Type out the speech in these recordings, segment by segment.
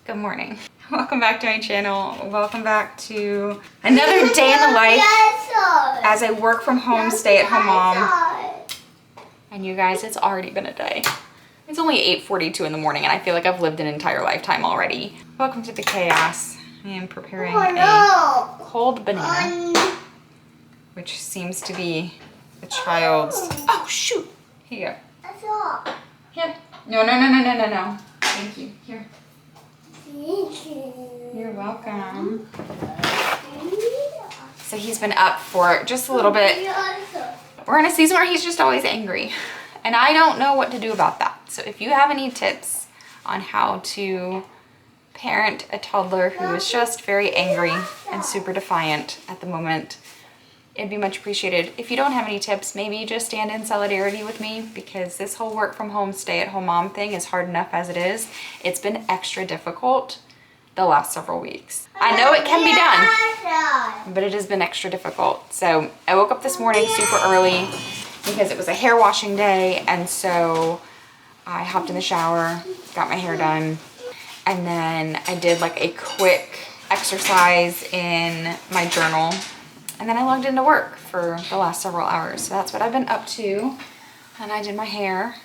Good morning. Welcome back to my channel. Welcome back to another day in the life as a work from home, stay-at-home mom. And you guys, it's already been a day. It's only 8:42 in the morning and I feel like I've lived an entire lifetime already. Welcome to the chaos. I am preparing a cold banana, which seems to be the child's, oh shoot, here you go. Here. No. Thank you. Here. You're welcome. So he's been up for just a little bit. We're in a season where he's just always angry. And I don't know what to do about that. So if you have any tips on how to parent a toddler who is just very angry and super defiant at the moment, it'd be much appreciated. If you don't have any tips, maybe just stand in solidarity with me, because this whole work from home, stay-at-home mom thing is hard enough as it is. It's been extra difficult the last several weeks. I know it can be done, but it has been extra difficult. So I woke up this morning super early because it was a hair washing day, and so I hopped in the shower, got my hair done, and then I did like a quick exercise in my journal. And then I logged into work for the last several hours. So that's what I've been up to. And I did my hair,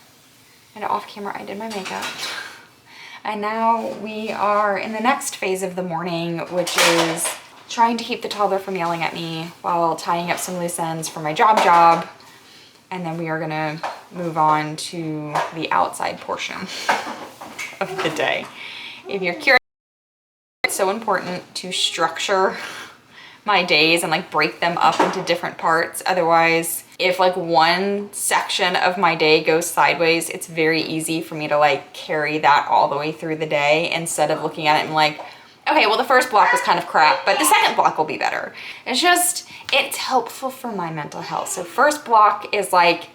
and off camera I did my makeup. And now we are in the next phase of the morning, which is trying to keep the toddler from yelling at me while tying up some loose ends for my job. And then we are gonna move on to the outside portion of the day. If you're curious, it's so important to structure my days and like break them up into different parts. Otherwise, if like one section of my day goes sideways, it's very easy for me to like carry that all the way through the day instead of looking at it and like, okay, well the first block was kind of crap, but the second block will be better. It's helpful for my mental health. So first block is like,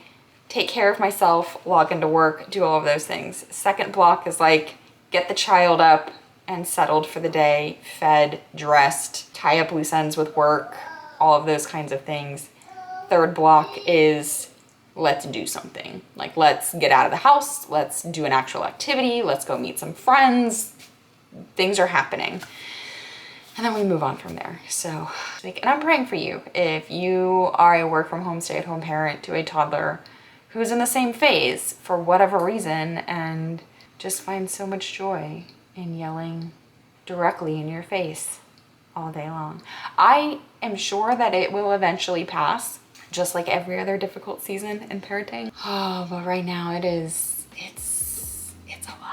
take care of myself, log into work, do all of those things. Second block is like, get the child up and settled for the day, fed, dressed, tie up loose ends with work, all of those kinds of things. Third block is let's do something. Like let's get out of the house, let's do an actual activity, let's go meet some friends. Things are happening. And then we move on from there. So, and I'm praying for you. If you are a work from home, stay at home parent to a toddler who's in the same phase for whatever reason and just finds so much joy in yelling directly in your face all day long. I am sure that it will eventually pass, just like every other difficult season in parenting. Oh, but right now it's a lot.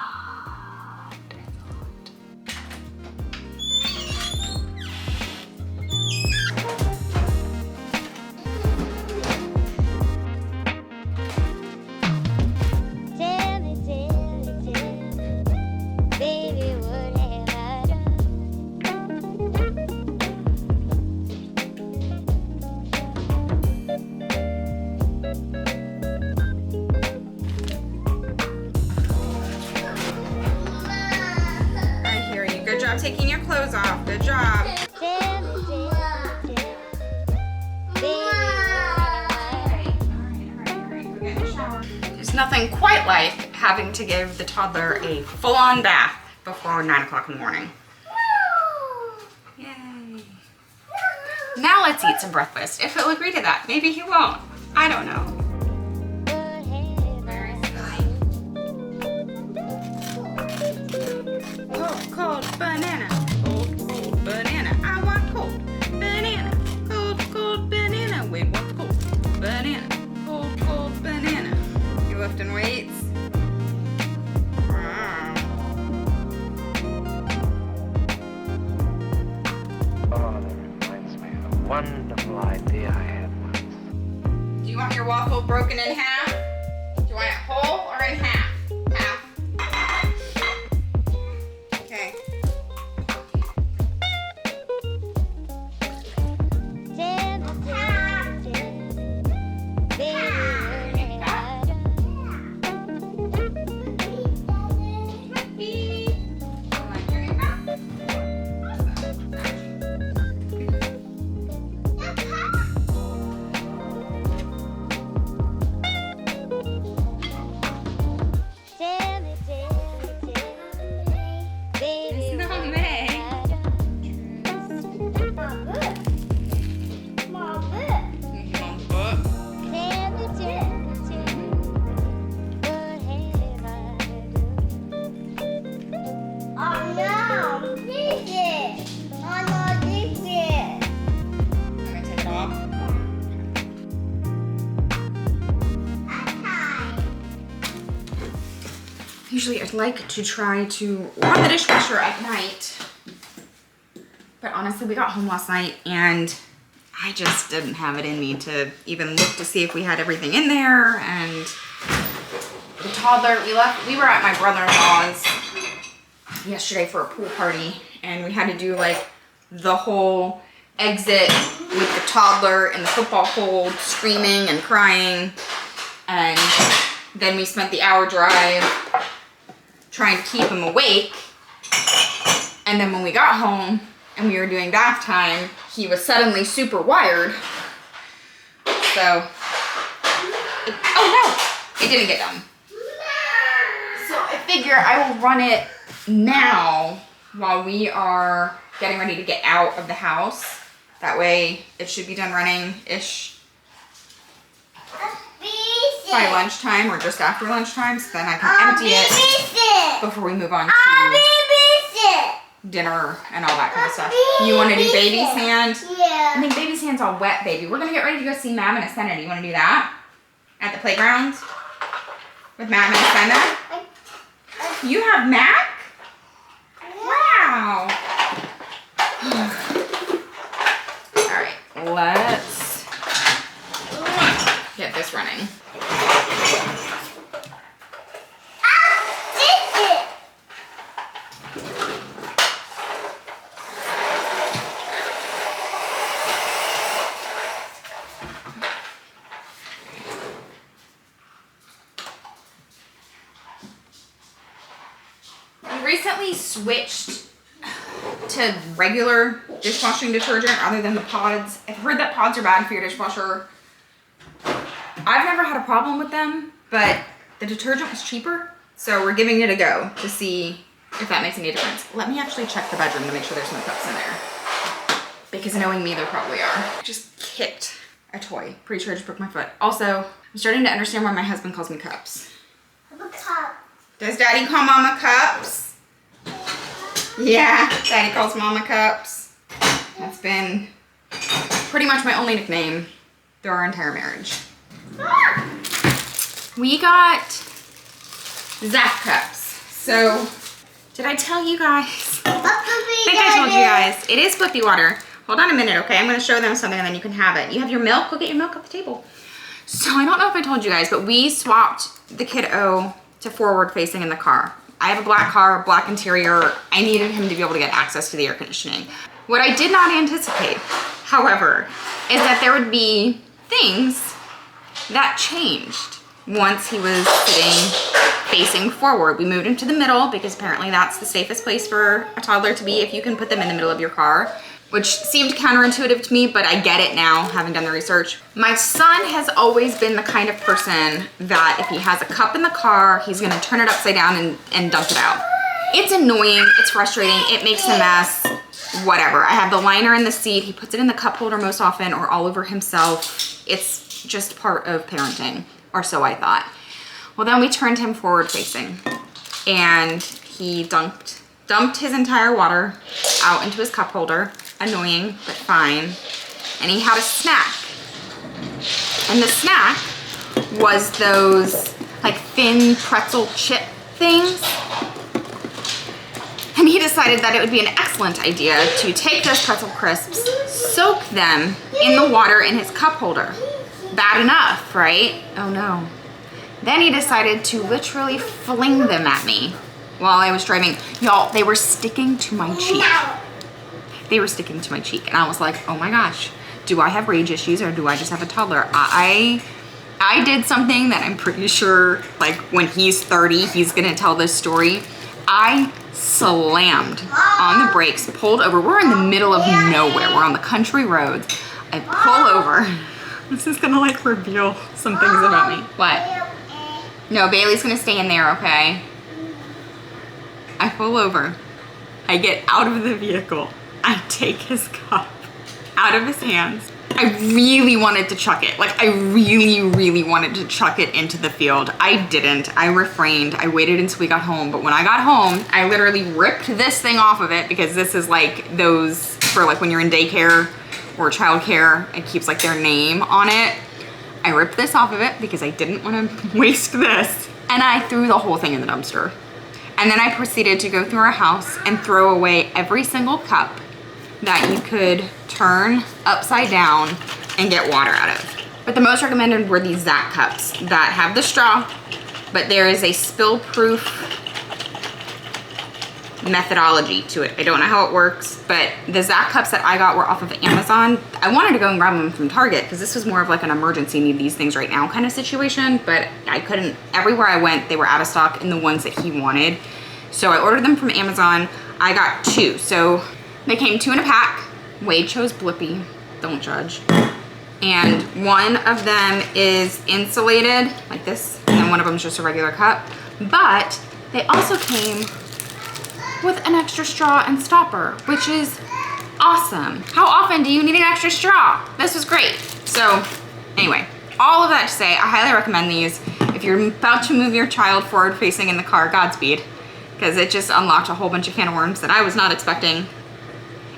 Taking your clothes off. Good job. There's nothing quite like having to give the toddler a full-on bath before 9 o'clock in the morning. Yay. Now let's eat some breakfast. If he'll agree to that. Maybe he won't. I don't know. Cold banana, cold banana. I want cold banana, cold banana. Wait, what? Cold banana, cold banana. You lifting weights? Oh, that reminds me of a wonderful idea I had once. Do you want your waffle broken in half? Do you want it whole or in half? Half. Okay. Usually I'd like to try to run the dishwasher at night. But honestly, we got home last night and I just didn't have it in me to even look to see if we had everything in there. And the toddler, we were at my brother-in-law's yesterday for a pool party, and we had to do like the whole exit with the toddler in the football hold, screaming and crying. And then we spent the hour drive trying to keep him awake. And then when we got home and we were doing bath time, he was suddenly super wired. So, oh no, it didn't get done. So I figure I will run it now while we are getting ready to get out of the house. That way it should be done running-ish by lunchtime or just after lunchtime, so then I can empty it before we move on to dinner and all that kind of stuff. You want to do baby sand? Yeah. I think baby sand's all wet, baby. We're going to get ready to go see Mam and Ascenda. Do you want to do that? At the playground? With Mam and Ascenda? You have Mac? Wow. All right, let's get this running. Recently switched to regular dishwashing detergent rather than the pods. I've heard that pods are bad for your dishwasher. I've never had a problem with them, but the detergent was cheaper, so we're giving it a go to see if that makes any difference. Let me actually check the bedroom to make sure there's no cups in there, because knowing me, there probably are. I just kicked a toy. Pretty sure I just broke my foot. Also, I'm starting to understand why my husband calls me Cups. I'm a cup. Does Daddy call Mama Cups? Yeah, Daddy calls Mama Cups. That's been pretty much my only nickname through our entire marriage. We got Zap Cups. So, did I tell you guys? I think I told you guys. It is flippy water. Hold on a minute, okay? I'm going to show them something and then you can have it. You have your milk? Go get your milk off the table. So, I don't know if I told you guys, but we swapped the kiddo to forward facing in the car. I have a black car, black interior. I needed him to be able to get access to the air conditioning. What I did not anticipate, however, is that there would be things that changed once he was sitting facing forward. We moved him to the middle because apparently that's the safest place for a toddler to be if you can put them in the middle of your car, which seemed counterintuitive to me, but I get it now, having done the research. My son has always been the kind of person that if he has a cup in the car, he's gonna turn it upside down and dump it out. It's annoying, it's frustrating, it makes a mess, whatever. I have the liner in the seat, he puts it in the cup holder most often or all over himself. It's just part of parenting, or so I thought. Well, then we turned him forward facing and he dumped his entire water out into his cup holder. Annoying, but fine. And he had a snack. And the snack was those like thin pretzel chip things. And he decided that it would be an excellent idea to take those pretzel crisps, soak them in the water in his cup holder. Bad enough, right? Oh no. Then he decided to literally fling them at me while I was driving. Y'all, they were sticking to my cheek. They were sticking to my cheek. And I was like, oh my gosh, do I have rage issues or do I just have a toddler? I did something that I'm pretty sure, like when he's 30, he's gonna tell this story. I slammed on the brakes, pulled over. We're in the middle of nowhere. We're on the country roads. I pull over. This is gonna like reveal some things about me. What? No, Bailey's gonna stay in there, okay? I pull over. I get out of the vehicle. I take his cup out of his hands. I really wanted to chuck it. Like, I really wanted to chuck it into the field. I didn't. I refrained. I waited until we got home. But when I got home, I literally ripped this thing off of it because this is like those for like when you're in daycare or childcare, it keeps like their name on it. I ripped this off of it because I didn't want to waste this. And I threw the whole thing in the dumpster. And then I proceeded to go through our house and throw away every single cup that you could turn upside down and get water out of. But the most recommended were these Zach cups that have the straw, but there is a spill-proof methodology to it. I don't know how it works, but the Zach cups that I got were off of Amazon. I wanted to go and grab them from Target because this was more of like an emergency need these things right now kind of situation, but I couldn't. Everywhere I went, they were out of stock in the ones that he wanted. So I ordered them from Amazon. I got 2. So they came 2 in a pack. Wade chose Blippi, don't judge. And one of them is insulated like this, and one of them is just a regular cup. But they also came with an extra straw and stopper, which is awesome. How often do you need an extra straw? This was great. So anyway, all of that to say, I highly recommend these. If you're about to move your child forward facing in the car, Godspeed, because it just unlocked a whole bunch of can of worms that I was not expecting.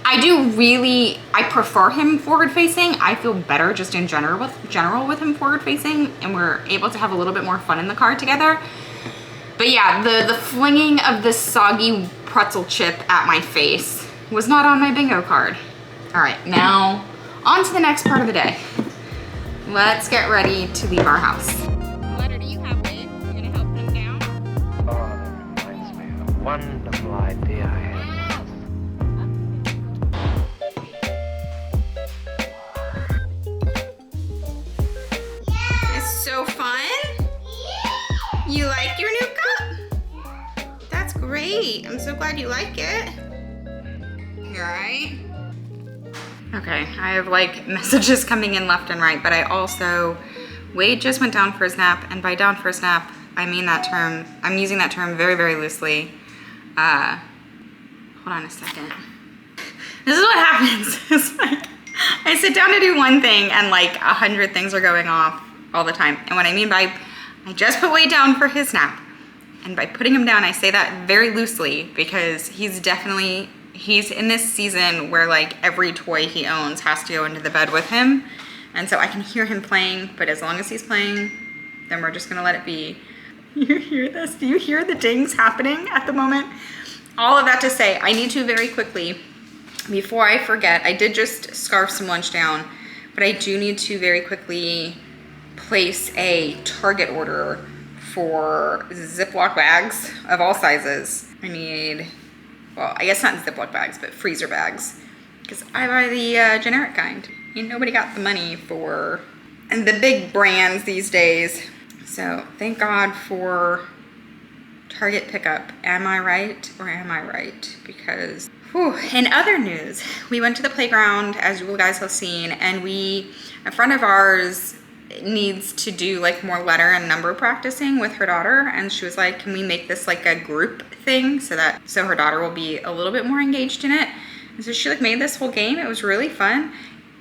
I prefer him forward facing. I feel better just in general with him forward facing, and we're able to have a little bit more fun in the car together. But yeah, the flinging of this soggy pretzel chip at my face was not on my bingo card. All right, now on to the next part of the day. Let's get ready to leave our house. What letter do you have, Wade? You're gonna help them down? Oh, that reminds me of a wonderful idea I had. It's so fun. You like your new cup? That's great. I'm so glad you like it. You all right? Okay, I have like messages coming in left and right, but I also, Wade just went down for his nap, and by down for his nap, I mean that term, I'm using that term very, very loosely. Hold on a second. This is what happens. It's like, I sit down to do one thing and like 100 things are going off all the time. And what I mean by, I just put Wade down for his nap. And by putting him down, I say that very loosely because he's in this season where like every toy he owns has to go into the bed with him. And so I can hear him playing, but as long as he's playing, then we're just gonna let it be. You hear this? Do you hear the dings happening at the moment? All of that to say, I need to very quickly, before I forget, I did just scarf some lunch down, but I do need to very quickly place a Target order for Ziploc bags of all sizes. I need, well, I guess not Ziploc bags, but freezer bags, because I buy the generic kind. Ain't nobody got the money for and the big brands these days. So thank God for Target pickup. Am I right or am I right? Because, whew. In other news, we went to the playground, as you guys have seen, and a friend of ours needs to do like more letter and number practicing with her daughter, and she was like, can we make this like a group thing so her daughter will be a little bit more engaged in it? And so she like made this whole game. It was really fun.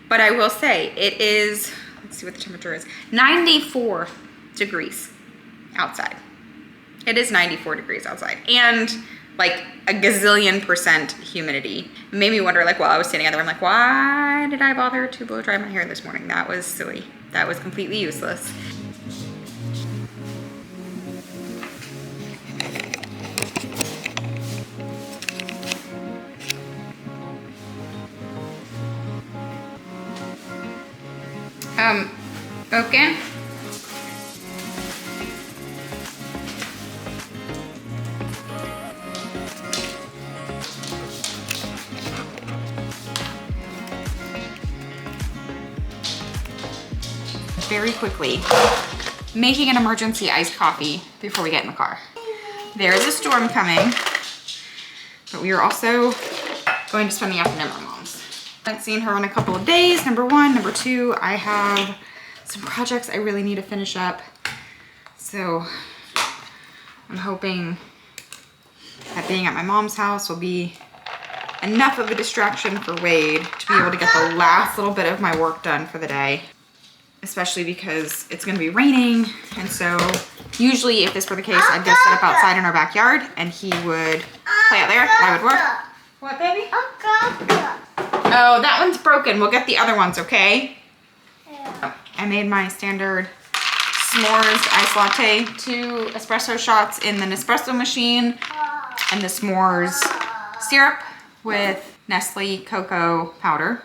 But I will say it is, let's see what the temperature is, 94 degrees outside. It is 94 degrees outside, and like a gazillion % humidity. It made me wonder, like, while I was standing out there, I'm like, why did I bother to blow dry my hair this morning? That was silly. That was completely useless. Okay. Very quickly, making an emergency iced coffee before we get in the car. There is a storm coming, but we are also going to spend the afternoon at my mom's. I haven't seen her in a couple of days, number one. Number two, I have some projects I really need to finish up. So I'm hoping that being at my mom's house will be enough of a distraction for Wade to be able to get the last little bit of my work done for the day. Especially because it's gonna be raining, and so usually if this were the case, I'd go set up outside in our backyard and he would play out there and I would work. What, baby? Oh, that one's broken. We'll get the other ones, okay? Yeah. I made my standard s'mores iced latte, 2 espresso shots in the Nespresso machine. and the s'mores syrup with Nestle cocoa powder.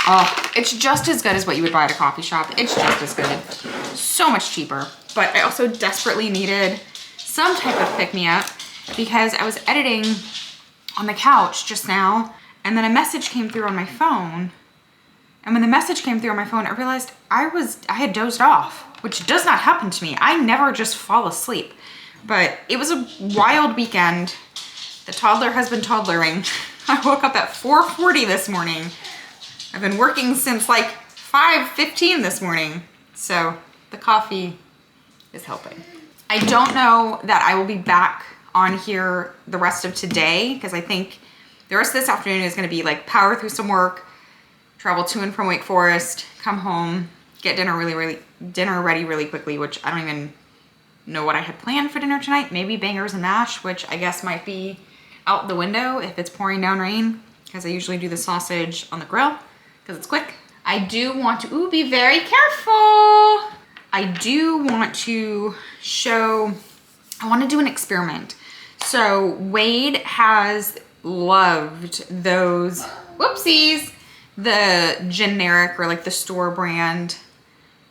Oh, it's just as good as what you would buy at a coffee shop. It's just as good. So much cheaper. But I also desperately needed some type of pick-me-up because I was editing on the couch just now, and then a message came through on my phone. And when the message came through on my phone, I realized I had dozed off, which does not happen to me. I never just fall asleep. But it was a wild weekend. The toddler has been toddlering. I woke up at 4:40 this morning. I've been working since like 5:15 this morning. So the coffee is helping. I don't know that I will be back on here the rest of today because I think the rest of this afternoon is going to be like power through some work, travel to and from Wake Forest, come home, get dinner ready really quickly, which I don't even know what I had planned for dinner tonight. Maybe bangers and mash, which I guess might be out the window if it's pouring down rain, because I usually do the sausage on the grill because it's quick. I do want to, be very careful. I do want to show, I want to do an experiment. So Wade has loved those, whoopsies, the generic or like the store brand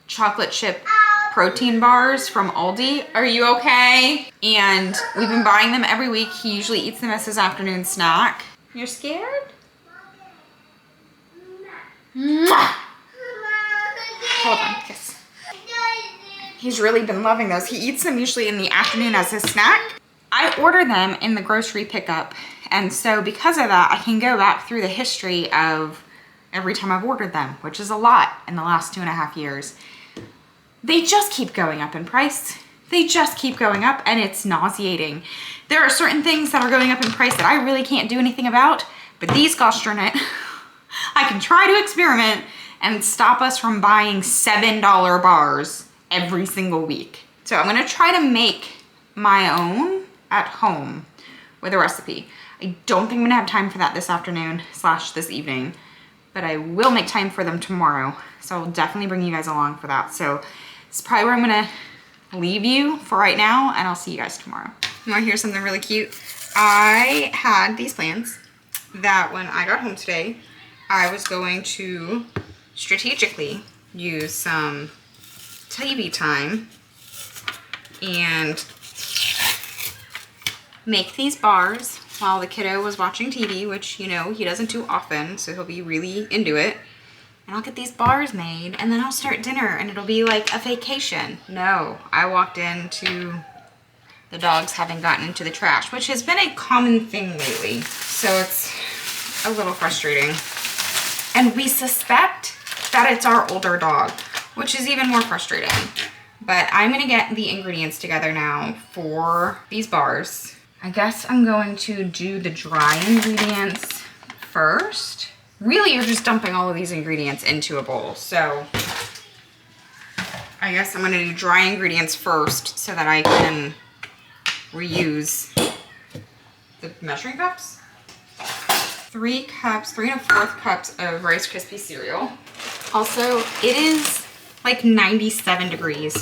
chocolate chip protein bars from Aldi. Are you okay? And we've been buying them every week. He usually eats them as his afternoon snack. You're scared? Mwah! Hold on, kiss. He's really been loving those. He eats them usually in the afternoon as his snack. I order them in the grocery pickup. And so because of that, I can go back through the history of every time I've ordered them, which is a lot in the last 2.5 years. They just keep going up in price. They just keep going up, and it's nauseating. There are certain things that are going up in price that I really can't do anything about, but these, gosh darn it, I can try to experiment and stop us from buying $7 bars every single week. So I'm gonna try to make my own at home with a recipe. I don't think I'm gonna have time for that this afternoon / this evening, but I will make time for them tomorrow. So I'll definitely bring you guys along for that. So it's probably where I'm gonna leave you for right now, and I'll see you guys tomorrow. You wanna hear something really cute? I had these plans that when I got home today, I was going to strategically use some TV time and make these bars while the kiddo was watching TV, which, you know, he doesn't do often, so he'll be really into it. And I'll get these bars made, and then I'll start dinner, and it'll be like a vacation. No, I walked into the dogs having gotten into the trash, which has been a common thing lately. So it's a little frustrating. And we suspect that it's our older dog, which is even more frustrating. But I'm gonna get the ingredients together now for these bars. I guess I'm going to do the dry ingredients first. Really, you're just dumping all of these ingredients into a bowl. So I guess I'm gonna do dry ingredients first so that I can reuse the measuring cups. 3 1/4 cups of Rice Krispie cereal. Also, it is like 97 degrees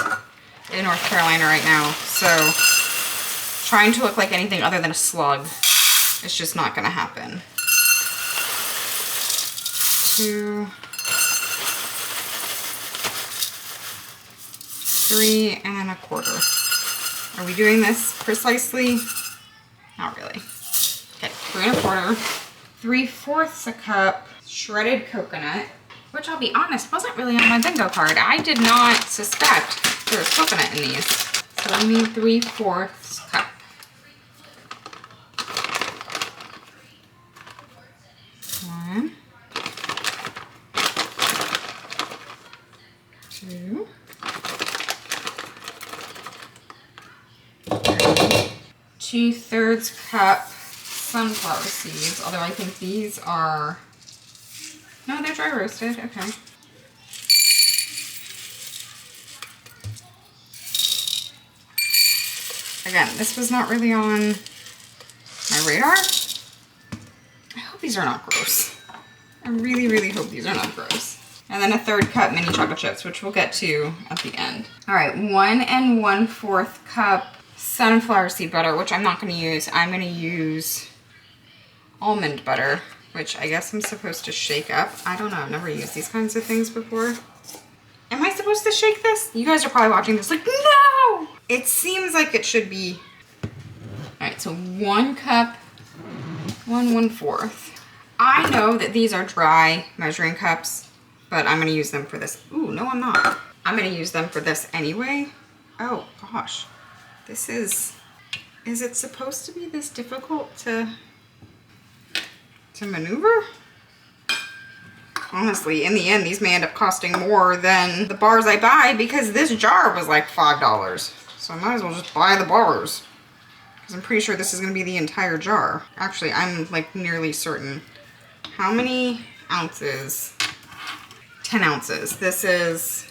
in North Carolina right now. So trying to look like anything other than a slug is just not gonna happen. 2, 3 1/4. Are we doing this precisely? Not really. Okay, 3 1/4. 3/4 a cup shredded coconut, which I'll be honest, wasn't really on my bingo card. I did not suspect there was coconut in these. So I need 3/4 cup. 1, 2, 2/3 cup sunflower seeds, although I think these are, no, they're dry roasted, okay. Again, this was not really on my radar. I hope these are not gross. I really, really hope these are not gross. And then a 1/3 cup mini chocolate chips, which we'll get to at the end. All right, 1 1/4 cup sunflower seed butter, which I'm not gonna use. I'm gonna use almond butter, which I guess I'm supposed to shake up. I don't know, I've never used these kinds of things before. Am I supposed to shake this? You guys are probably watching this like, no! It seems like it should be. All right, so 1 cup, 1 1/4. I know that these are dry measuring cups, but I'm gonna use them for this. Ooh, no, I'm not. I'm gonna use them for this anyway. Oh gosh, this is it supposed to be this difficult to maneuver? Honestly, in the end, these may end up costing more than the bars I buy because this jar was like $5. So I might as well just buy the bars because I'm pretty sure this is gonna be the entire jar. Actually, I'm like nearly certain. How many ounces? 10 ounces. This is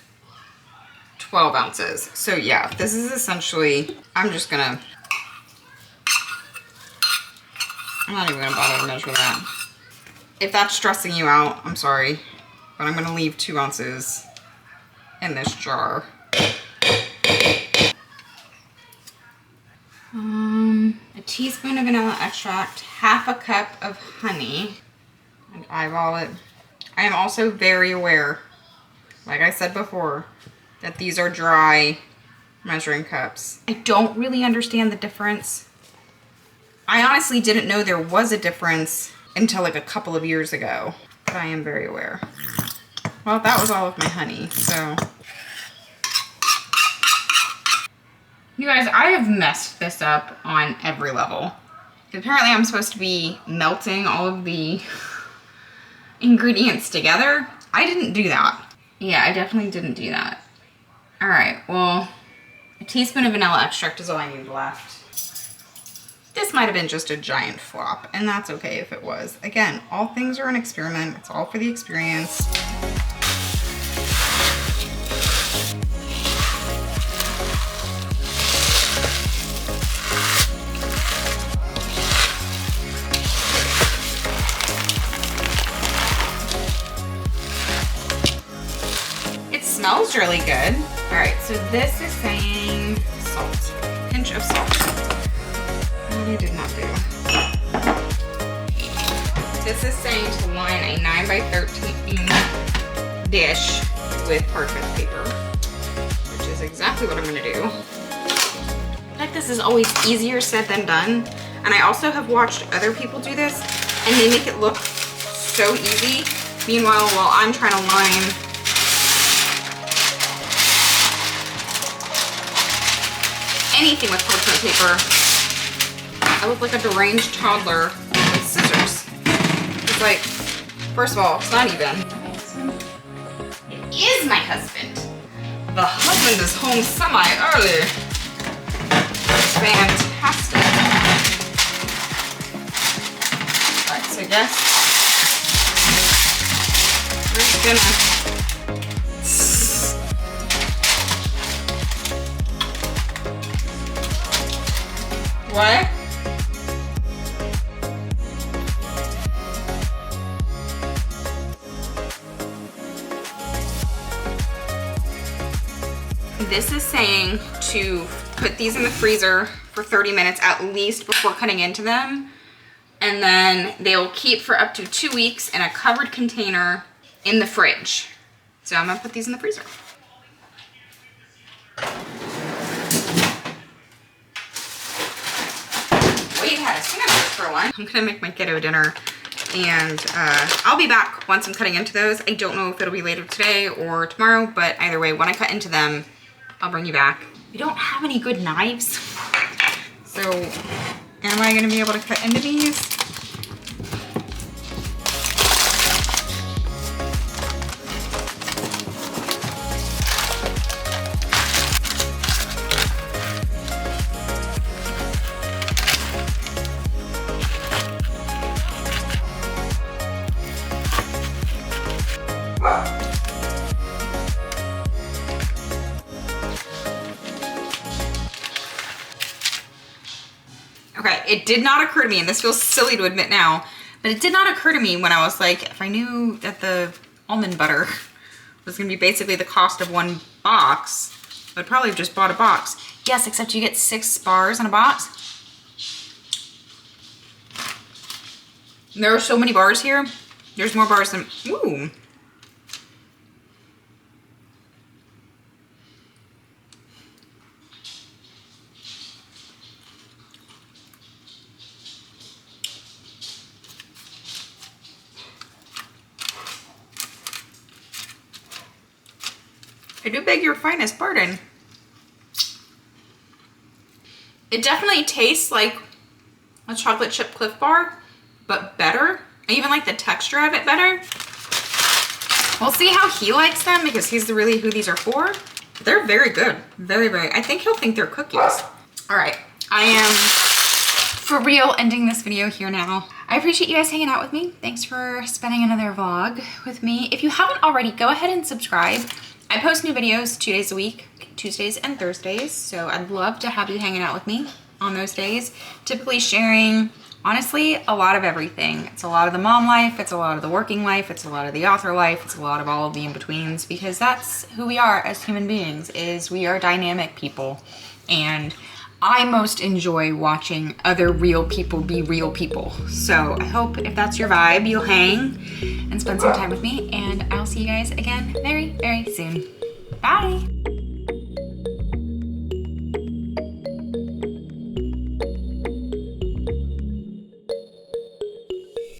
12 ounces. So yeah, this is essentially, I'm not even gonna bother to measure that. If that's stressing you out, I'm sorry, but I'm gonna leave 2 ounces in this jar. A teaspoon of vanilla extract, 1/2 cup of honey, and eyeball it. I am also very aware, like I said before, that these are dry measuring cups. I don't really understand the difference. I honestly didn't know there was a difference until like a couple of years ago, but I am very aware. Well, that was all of my honey, so. You guys, I have messed this up on every level. Apparently I'm supposed to be melting all of the ingredients together. I didn't do that. Yeah, I definitely didn't do that. All right, well, a teaspoon of vanilla extract is all I need left. This might have been just a giant flop, and that's okay if it was. Again, all things are an experiment. It's all for the experience. It smells really good. All right, so this is saying salt, pinch of salt. I did not do. This is saying to line a 9 by 13 dish with parchment paper, which is exactly what I'm gonna do. I feel like this is always easier said than done. And I also have watched other people do this and they make it look so easy. Meanwhile, while I'm trying to line anything with parchment paper, I look like a deranged toddler with scissors. It's like, first of all, it's not even. It is my husband. The husband is home semi-early. Fantastic. Alright, so I guess we're just gonna what? This is saying to put these in the freezer for 30 minutes at least before cutting into them. And then they'll keep for up to 2 weeks in a covered container in the fridge. So I'm gonna put these in the freezer. Wait, had a sandwich for lunch. I'm gonna make my kiddo dinner and I'll be back once I'm cutting into those. I don't know if it'll be later today or tomorrow, but either way, when I cut into them, I'll bring you back. We don't have any good knives. So am I gonna be able to cut into these? Okay, it did not occur to me, and this feels silly to admit now, but it did not occur to me when I was like, if I knew that the almond butter was gonna be basically the cost of one box, I'd probably have just bought a box. Yes, except you get 6 bars in a box. There are so many bars here. There's more bars than, ooh. I do beg your finest pardon. It definitely tastes like a chocolate chip Clif Bar, but better. I even like the texture of it better. We'll see how he likes them because he's really who these are for. They're very good, very, very. I think he'll think they're cookies. All right, I am for real ending this video here now. I appreciate you guys hanging out with me. Thanks for spending another vlog with me. If you haven't already, go ahead and subscribe. I post new videos 2 days a week, Tuesdays and Thursdays, so I'd love to have you hanging out with me on those days. Typically sharing, honestly, a lot of everything. It's a lot of the mom life, it's a lot of the working life, it's a lot of the author life, it's a lot of all of the in-betweens, because that's who we are as human beings, is we are dynamic people. And I most enjoy watching other real people be real people. So I hope if that's your vibe, you'll hang and spend some time with me, and I'll see you guys again very, very soon. Bye.